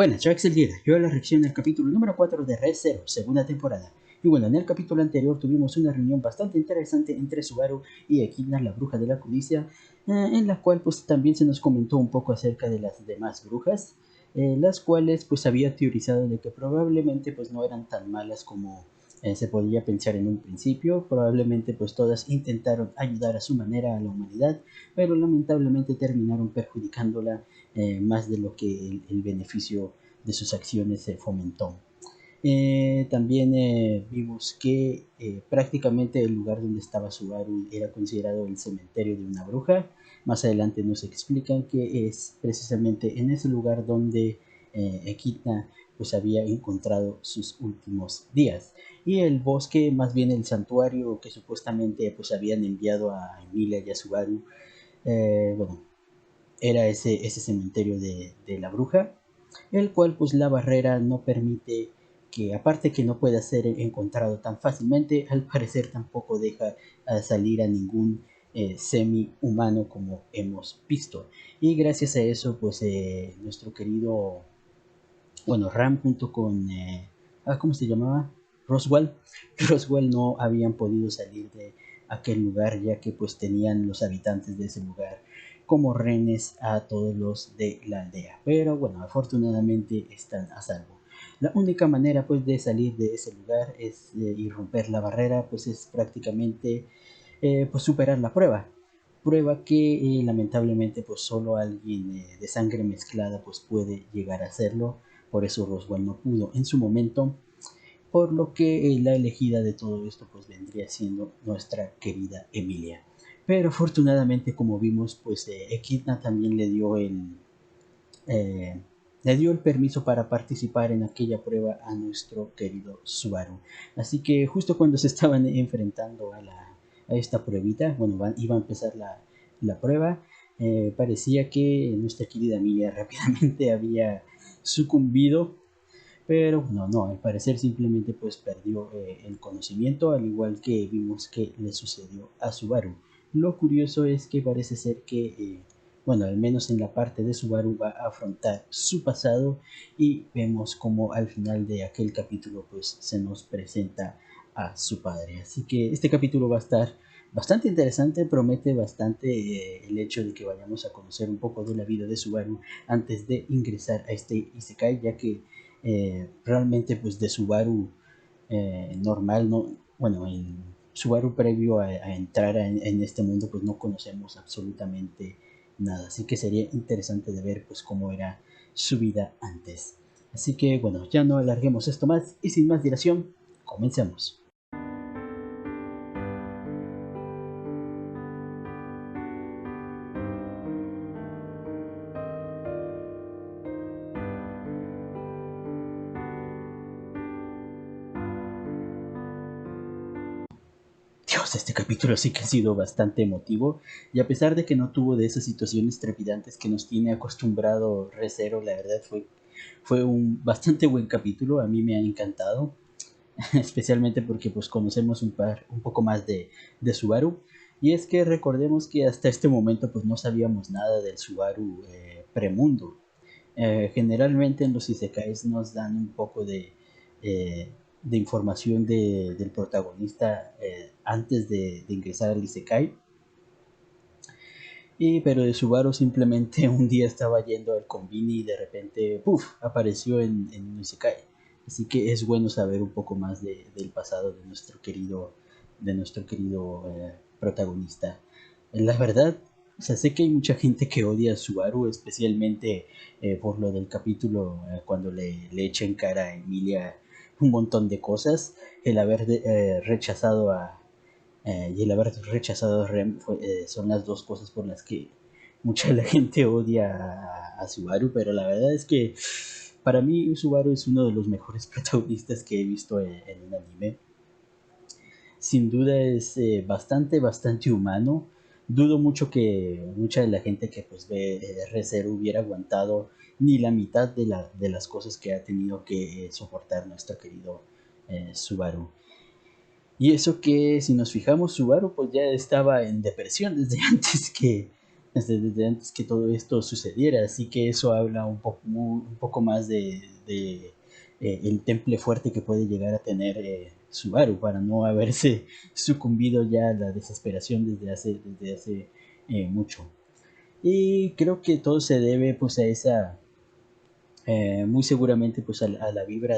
Buenas, yo Axel Diera, yo la reacción al capítulo número 4 de Re:Zero, segunda temporada. Y bueno, en el capítulo anterior tuvimos una reunión bastante interesante entre Subaru y Echidna, la bruja de la codicia, en la cual pues también se nos comentó un poco acerca de las demás brujas, las cuales pues había teorizado de que probablemente pues no eran tan malas como se podría pensar en un principio. Probablemente pues todas intentaron ayudar a su manera a la humanidad, pero lamentablemente terminaron perjudicándola más de lo que el beneficio de sus acciones se fomentó. También vimos que prácticamente el lugar donde estaba Subaru era considerado el cementerio de una bruja. Más adelante nos explican que es precisamente en ese lugar donde Echidna pues había encontrado sus últimos días. Y el bosque, más bien el santuario que supuestamente pues habían enviado a Emilia y a Subaru, bueno, era ese cementerio de la bruja, el cual pues la barrera no permite que, aparte que no pueda ser encontrado tan fácilmente, al parecer tampoco deja salir a ningún semi-humano como hemos visto. Y gracias a eso pues nuestro querido, bueno, Ram junto con, ¿cómo se llamaba? Roswell. Roswell no habían podido salir de aquel lugar, ya que pues tenían los habitantes de ese lugar como rehenes a todos los de la aldea. Pero bueno, afortunadamente están a salvo. La única manera pues de salir de ese lugar es, y romper la barrera, pues es prácticamente pues superar la prueba que lamentablemente pues solo alguien de sangre mezclada pues puede llegar a hacerlo. Por eso Roswell no pudo en su momento, por lo que la elegida de todo esto pues vendría siendo nuestra querida Emilia. Pero afortunadamente, como vimos, pues Echidna también eh, le dio el permiso para participar en aquella prueba a nuestro querido Subaru. Así que justo cuando se estaban enfrentando a esta pruebita, bueno, iba a empezar la prueba, parecía que nuestra querida Emilia rápidamente había sucumbido, pero no, al parecer simplemente pues perdió el conocimiento, al igual que vimos que le sucedió a Subaru. Lo curioso es que parece ser que, bueno, al menos en la parte de Subaru va a afrontar su pasado, y vemos como al final de aquel capítulo pues se nos presenta a su padre. Así que este capítulo va a estar bastante interesante, promete bastante el hecho de que vayamos a conocer un poco de la vida de Subaru antes de ingresar a este Isekai, ya que realmente pues de Subaru normal, no, bueno, el Subaru previo a entrar en este mundo pues no conocemos absolutamente nada, así que sería interesante de ver pues cómo era su vida antes. Así que bueno, ya no alarguemos esto más y sin más dilación, comencemos. Dios, este capítulo sí que ha sido bastante emotivo, y a pesar de que no tuvo de esas situaciones trepidantes que nos tiene acostumbrado Re:Zero, la verdad fue un bastante buen capítulo. A mí me ha encantado, especialmente porque pues conocemos un poco más de Subaru. Y es que recordemos que hasta este momento pues no sabíamos nada del Subaru premundo. Generalmente en los isekais nos dan un poco de información del protagonista antes de ingresar al isekai. Pero de Subaru simplemente un día estaba yendo al convini y de repente ¡puf!, apareció en un isekai. Así que es bueno saber un poco más del pasado de nuestro querido protagonista. La verdad, o sea, sé que hay mucha gente que odia a Subaru, especialmente por lo del capítulo cuando le echa en cara a Emilia un montón de cosas. El haber rechazado y el haber rechazado a Rem son las dos cosas por las que mucha de la gente odia a Subaru. Pero la verdad es que para mí Subaru es uno de los mejores protagonistas que he visto en un anime. Sin duda es bastante humano. Dudo mucho que mucha de la gente que pues ve Re:Zero hubiera aguantado ni la mitad de las cosas que ha tenido que soportar nuestro querido Subaru. Y eso que si nos fijamos, Subaru pues ya estaba en depresión desde antes desde antes que todo esto sucediera, así que eso habla un poco más el temple fuerte que puede llegar a tener Subaru para no haberse sucumbido ya a la desesperación desde hace mucho. Y creo que todo se debe pues a esa, muy seguramente pues a la vibra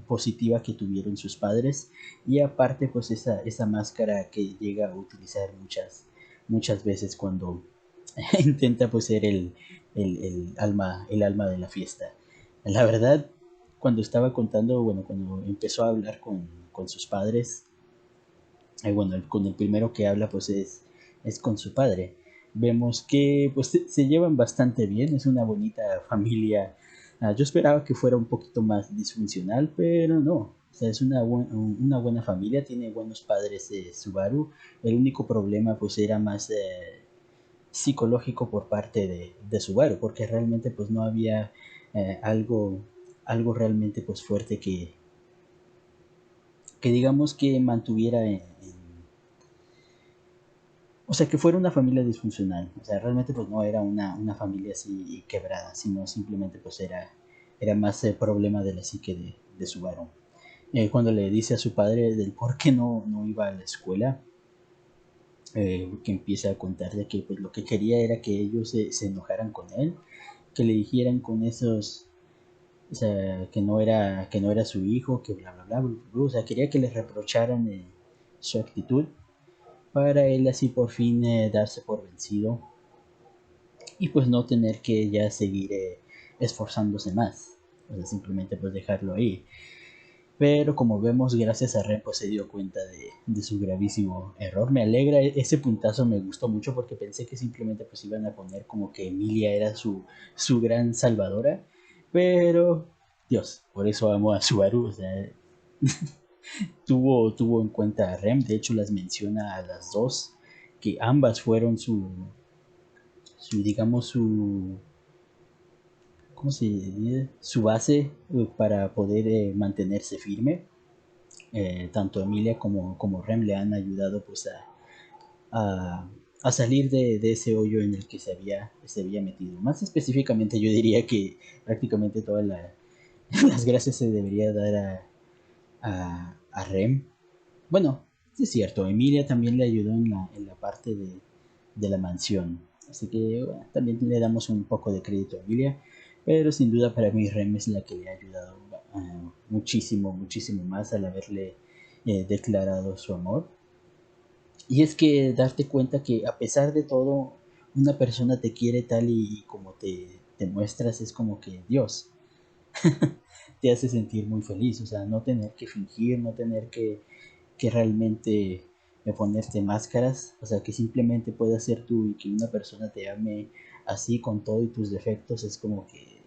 positiva que tuvieron sus padres y aparte pues esa máscara que llega a utilizar muchas veces cuando intenta pues ser el alma de la fiesta. La verdad, cuando estaba contando, bueno, cuando empezó a hablar con sus padres, bueno, con el primero que habla pues es con su padre. Vemos que pues se llevan bastante bien, es una bonita familia. Yo esperaba que fuera un poquito más disfuncional, pero no. O sea, es una buena familia, tiene buenos padres Subaru. El único problema pues era más psicológico por parte de Subaru, porque realmente pues no había algo realmente pues fuerte que digamos que mantuviera o sea, que fuera una familia disfuncional. O sea, realmente pues no era una familia así quebrada, sino simplemente pues era más problema de la psique de Subaru. Cuando le dice a su padre del por qué no iba a la escuela, que empieza a contar de que pues lo que quería era que ellos se enojaran con él, que le dijeran con esos, o sea, que no era su hijo, que bla bla bla, bla, bla. O sea, quería que le reprocharan su actitud para él así por fin darse por vencido y pues no tener que ya seguir esforzándose más, o sea, simplemente pues dejarlo ahí. Pero como vemos, gracias a Ren pues se dio cuenta de su gravísimo error. Me alegra, ese puntazo me gustó mucho porque pensé que simplemente pues iban a poner como que Emilia era su gran salvadora. Pero, Dios, por eso amo a Subaru. O sea, tuvo en cuenta a Rem, de hecho las menciona a las dos, que ambas fueron digamos, ¿cómo se dice? Su base para poder mantenerse firme. Tanto Emilia como Rem le han ayudado pues a salir de ese hoyo en el que se había metido. Más específicamente yo diría que prácticamente todas las gracias se debería dar a Rem. Bueno, sí es cierto, Emilia también le ayudó en la parte de la mansión. Así que bueno, también le damos un poco de crédito a Emilia. Pero sin duda para mí Rem es la que le ha ayudado muchísimo más al haberle declarado su amor. Y es que darte cuenta que a pesar de todo, una persona te quiere tal y como te muestras es como que Dios te hace sentir muy feliz. O sea, no tener que fingir, no tener que realmente ponerte máscaras. O sea, que simplemente puedas ser tú y que una persona te ame así con todo y tus defectos es como que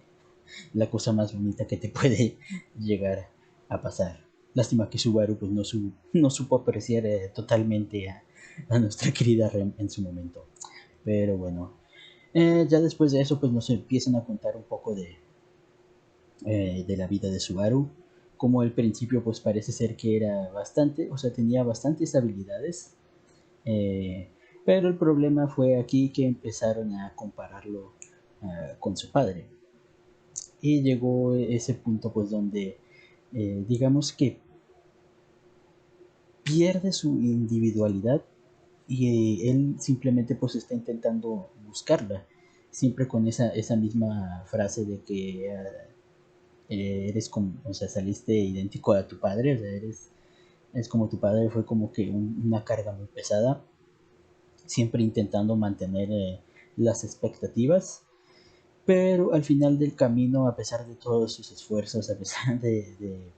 la cosa más bonita que te puede llegar a pasar. Lástima que Subaru pues no supo apreciar totalmente a nuestra querida Rem en su momento. Pero bueno, ya después de eso pues nos empiezan a contar un poco de la vida de Subaru. Como al principio pues parece ser que era bastante, o sea, tenía bastantes habilidades. eh, pero el problema fue aquí que empezaron a compararlo con su padre. Y llegó ese punto pues donde digamos que pierde su individualidad y él simplemente pues está intentando buscarla, siempre con esa misma frase de que eres como, o sea, saliste idéntico a tu padre, o sea, es como tu padre, fue como que una carga muy pesada, siempre intentando mantener las expectativas, pero al final del camino, a pesar de todos sus esfuerzos, a pesar de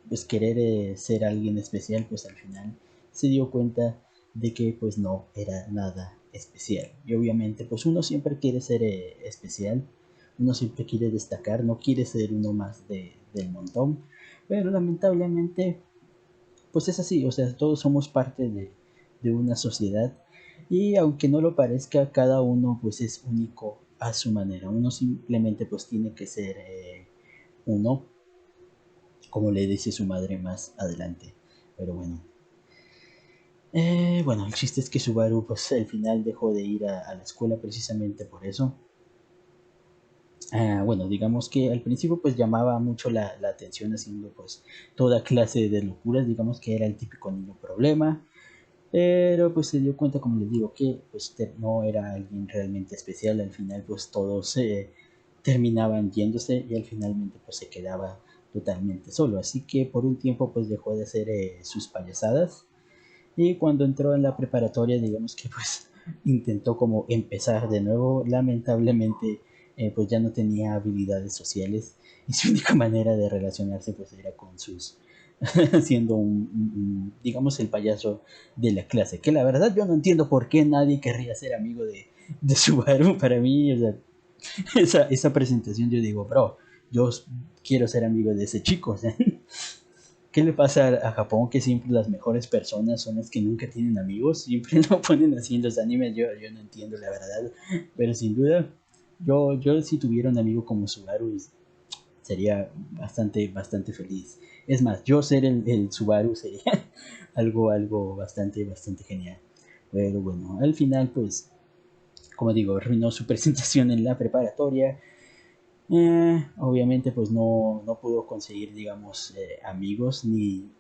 pues querer ser alguien especial, pues al final se dio cuenta de que pues no era nada especial. Y obviamente pues uno siempre quiere ser especial, uno siempre quiere destacar, no quiere ser uno más del montón, pero lamentablemente pues es así, o sea, todos somos parte de una sociedad y aunque no lo parezca, cada uno pues es único a su manera, uno simplemente pues tiene que ser uno, como le dice su madre más adelante. Pero bueno, Bueno, el chiste es que Subaru pues al final dejó de ir a la escuela precisamente por eso. Bueno, digamos que al principio pues llamaba mucho la atención haciendo pues toda clase de locuras, digamos que era el típico niño problema, pero pues se dio cuenta, como les digo, que pues no era alguien realmente especial. Al final pues todos terminaban yéndose y al finalmente pues se quedaba totalmente solo, así que por un tiempo pues dejó de hacer sus payasadas. Y cuando entró en la preparatoria, digamos que pues intentó como empezar de nuevo. Lamentablemente, pues ya no tenía habilidades sociales y su única manera de relacionarse pues era con sus, siendo digamos, el payaso de la clase. Que la verdad yo no entiendo por qué nadie querría ser amigo de Subaru. Para mí, o sea, esa presentación yo digo, bro, yo quiero ser amigo de ese chico. O sea, ¿qué le pasa a Japón? Que siempre las mejores personas son las que nunca tienen amigos. Siempre lo ponen así en los animes. Yo no entiendo la verdad. Pero sin duda, yo si tuviera un amigo como Subaru sería bastante feliz. Es más, yo ser el Subaru sería algo bastante genial. Pero bueno, al final pues, como digo, arruinó su presentación en la preparatoria. Obviamente pues no pudo conseguir, digamos, amigos ni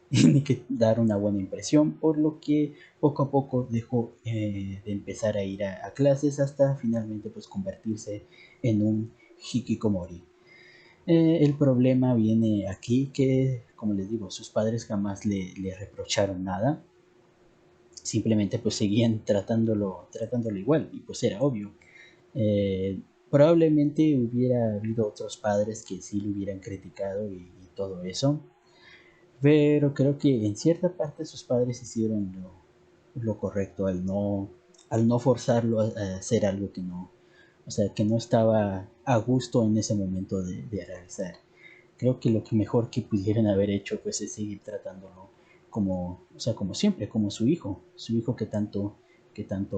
que dar una buena impresión, por lo que poco a poco dejó de empezar a ir a clases hasta finalmente pues convertirse en un hikikomori. El problema viene aquí que, como les digo, sus padres jamás le reprocharon nada, simplemente pues seguían tratándolo igual y pues era obvio. eh, Probablemente hubiera habido otros padres que sí lo hubieran criticado y todo eso, pero creo que en cierta parte sus padres hicieron lo correcto al no forzarlo a hacer algo que no, o sea, que no estaba a gusto en ese momento de realizar. Creo que lo que mejor que pudieran haber hecho pues es seguir tratándolo como, o sea, como siempre, como su hijo que tanto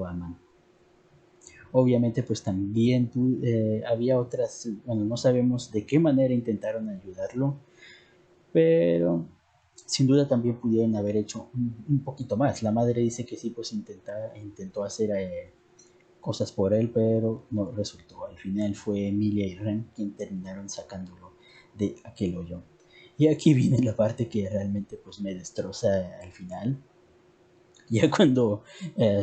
aman. Obviamente pues también había otras, bueno, no sabemos de qué manera intentaron ayudarlo, pero sin duda también pudieron haber hecho un poquito más. La madre dice que sí, pues intentó hacer cosas por él, pero no resultó. Al final fue Emilia y Ren quien terminaron sacándolo de aquel hoyo. Y aquí viene la parte que realmente pues me destroza al final. Ya cuando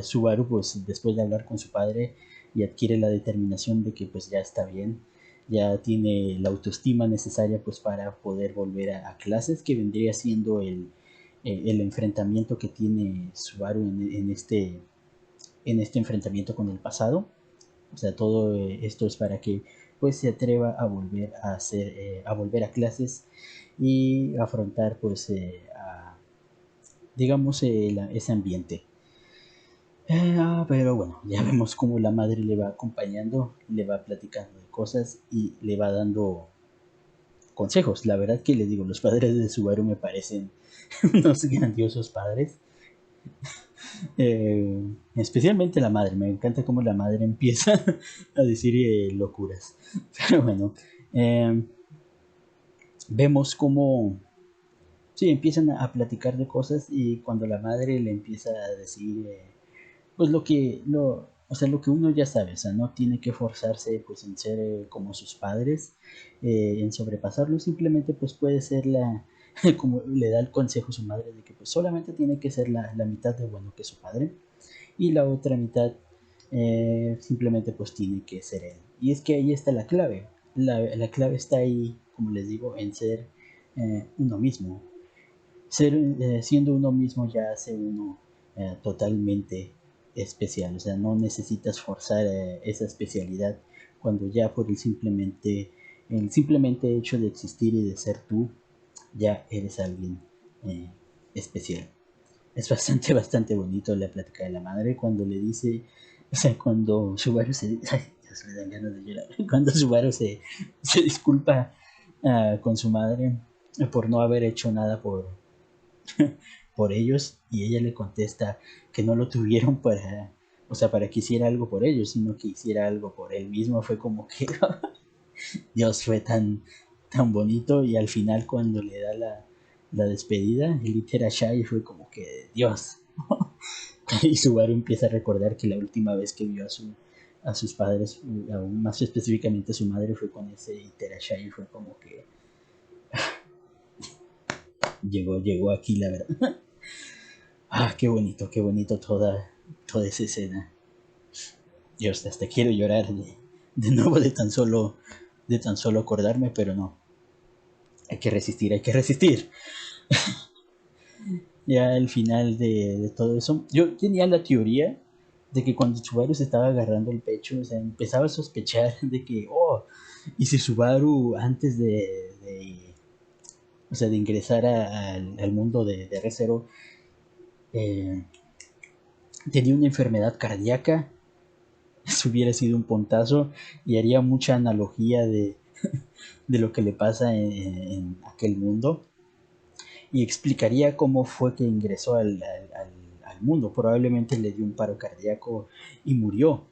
Subaru, pues después de hablar con su padre y adquiere la determinación de que pues ya está bien, ya tiene la autoestima necesaria pues para poder volver a clases, que vendría siendo el enfrentamiento que tiene Subaru en este enfrentamiento con el pasado. O sea, todo esto es para que pues se atreva a volver a hacer, a volver a clases y afrontar pues digamos ese ambiente. Pero bueno, ya vemos cómo la madre le va acompañando, le va platicando de cosas y le va dando consejos. La verdad que les digo, los padres de Subaru me parecen unos grandiosos padres. Especialmente la madre, me encanta cómo la madre empieza a decir locuras. Pero bueno, eh, vemos cómo sí, empiezan a platicar de cosas y cuando la madre le empieza a decir pues o sea, lo que uno ya sabe, o sea, no tiene que forzarse pues en ser como sus padres, en sobrepasarlo, simplemente pues puede ser como le da el consejo a su madre de que pues solamente tiene que ser la mitad de bueno que su padre y la otra mitad simplemente pues tiene que ser él. Y es que ahí está la clave, la clave está ahí, como les digo, en ser uno mismo. Siendo uno mismo ya hace uno totalmente especial, o sea, no necesitas forzar esa especialidad cuando ya por el simplemente hecho de existir y de ser tú, ya eres alguien eh, especial. Es bastante bonito la plática de la madre cuando le dice, o sea, cuando Subaru ay, Dios, me dan ganas de llorar, cuando Subaru se disculpa con su madre por no haber hecho nada por ellos y ella le contesta que no lo tuvieron para, o sea, para que hiciera algo por ellos, sino que hiciera algo por él mismo. Fue como que Dios fue tan bonito y al final cuando le da la despedida, el Iterashai fue como que Dios. Y Subaru empieza a recordar que la última vez que vio a sus padres, aún más específicamente a su madre, fue con ese Iterashai, y fue como que llegó aquí, la verdad. Qué bonito toda esa escena. Dios, hasta quiero llorar de nuevo de tan solo acordarme, pero no. Hay que resistir, hay que resistir. Ya al final de todo eso, yo tenía la teoría de que cuando Subaru se estaba agarrando el pecho, o sea, empezaba a sospechar de que, oh, y si Subaru antes o sea, de ingresar al mundo de Re:Zero, eh, tenía una enfermedad cardíaca, eso hubiera sido un pontazo y haría mucha analogía de lo que le pasa en aquel mundo y explicaría cómo fue que ingresó al mundo. Probablemente le dio un paro cardíaco y murió,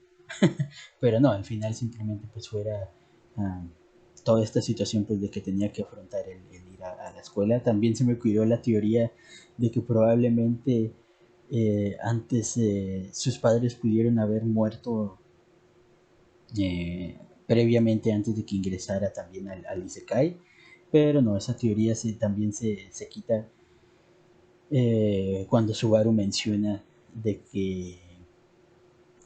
pero no, al final simplemente pues fuera uh, toda esta situación pues de que tenía que afrontar el ir a la escuela. También se me ocurrió la teoría de que probablemente antes sus padres pudieron haber muerto previamente antes de que ingresara también al Isekai, pero no, esa teoría también se quita cuando Subaru menciona de que,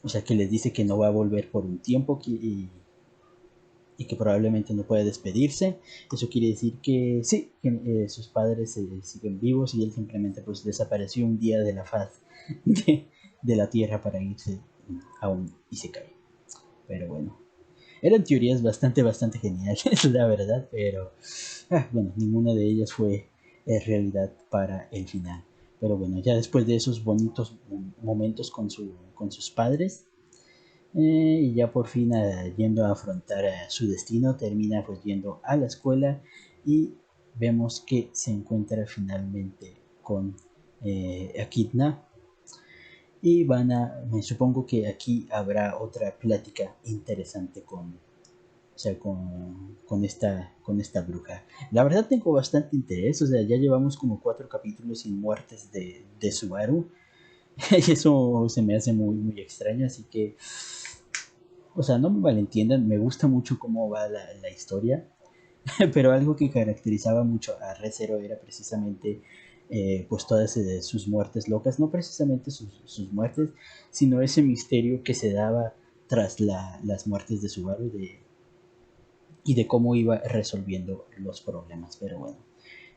o sea, que les dice que no va a volver por un tiempo y que probablemente no puede despedirse. Eso quiere decir que sí, que sus padres siguen vivos y él simplemente pues desapareció un día de la faz de la tierra para irse a un Isekai. Pero bueno, eran teorías bastante geniales, la verdad, pero bueno, ninguna de ellas fue realidad para el final. Pero bueno, ya después de esos bonitos momentos con sus padres, y ya por fin yendo a afrontar su destino, termina pues yendo a la escuela y vemos que se encuentra finalmente con Akitna y me supongo que aquí habrá otra plática interesante o sea, con esta bruja. La verdad tengo bastante interés, o sea, ya llevamos como 4 capítulos sin muertes de Subaru. Y eso se me hace muy extraño, así que, o sea, no me malentiendan, me gusta mucho cómo va la historia, pero algo que caracterizaba mucho a Re:Zero era precisamente pues todas sus muertes locas, no precisamente sus muertes, sino ese misterio que se daba tras las muertes de Subaru y de cómo iba resolviendo los problemas. Pero bueno,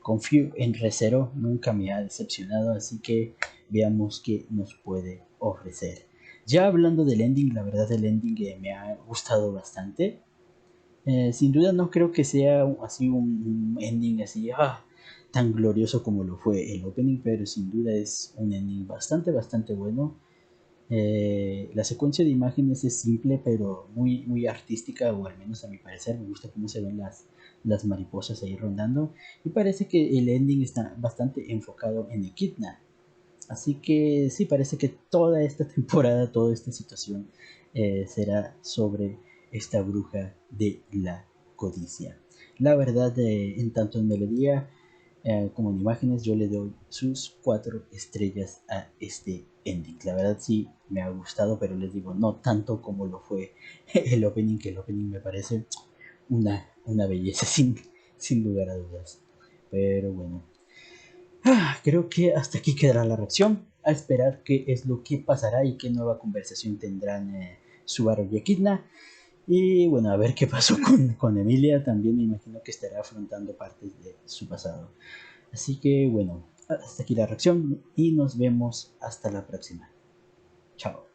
confío en Re:Zero, nunca me ha decepcionado, así que veamos qué nos puede ofrecer. Ya hablando del ending, la verdad el ending me ha gustado bastante. Sin duda no creo que sea así un ending así tan glorioso como lo fue el opening, pero sin duda es un ending bastante bueno. La secuencia de imágenes es simple pero muy artística, o al menos a mi parecer me gusta cómo se ven las mariposas ahí rondando, y parece que el ending está bastante enfocado en Echidna. Así que sí, parece que toda esta temporada, toda esta situación será sobre esta bruja de la codicia. La verdad, en tanto en melodía como en imágenes, yo le doy sus 4 estrellas a este ending. La verdad sí me ha gustado, pero les digo, no tanto como lo fue el opening, que el opening me parece una belleza sin lugar a dudas. Pero bueno, creo que hasta aquí quedará la reacción. A esperar qué es lo que pasará y qué nueva conversación tendrán Subaru y Echidna. Y bueno, a ver qué pasó con Emilia. También me imagino que estará afrontando partes de su pasado. Así que bueno, hasta aquí la reacción y nos vemos hasta la próxima. Chao.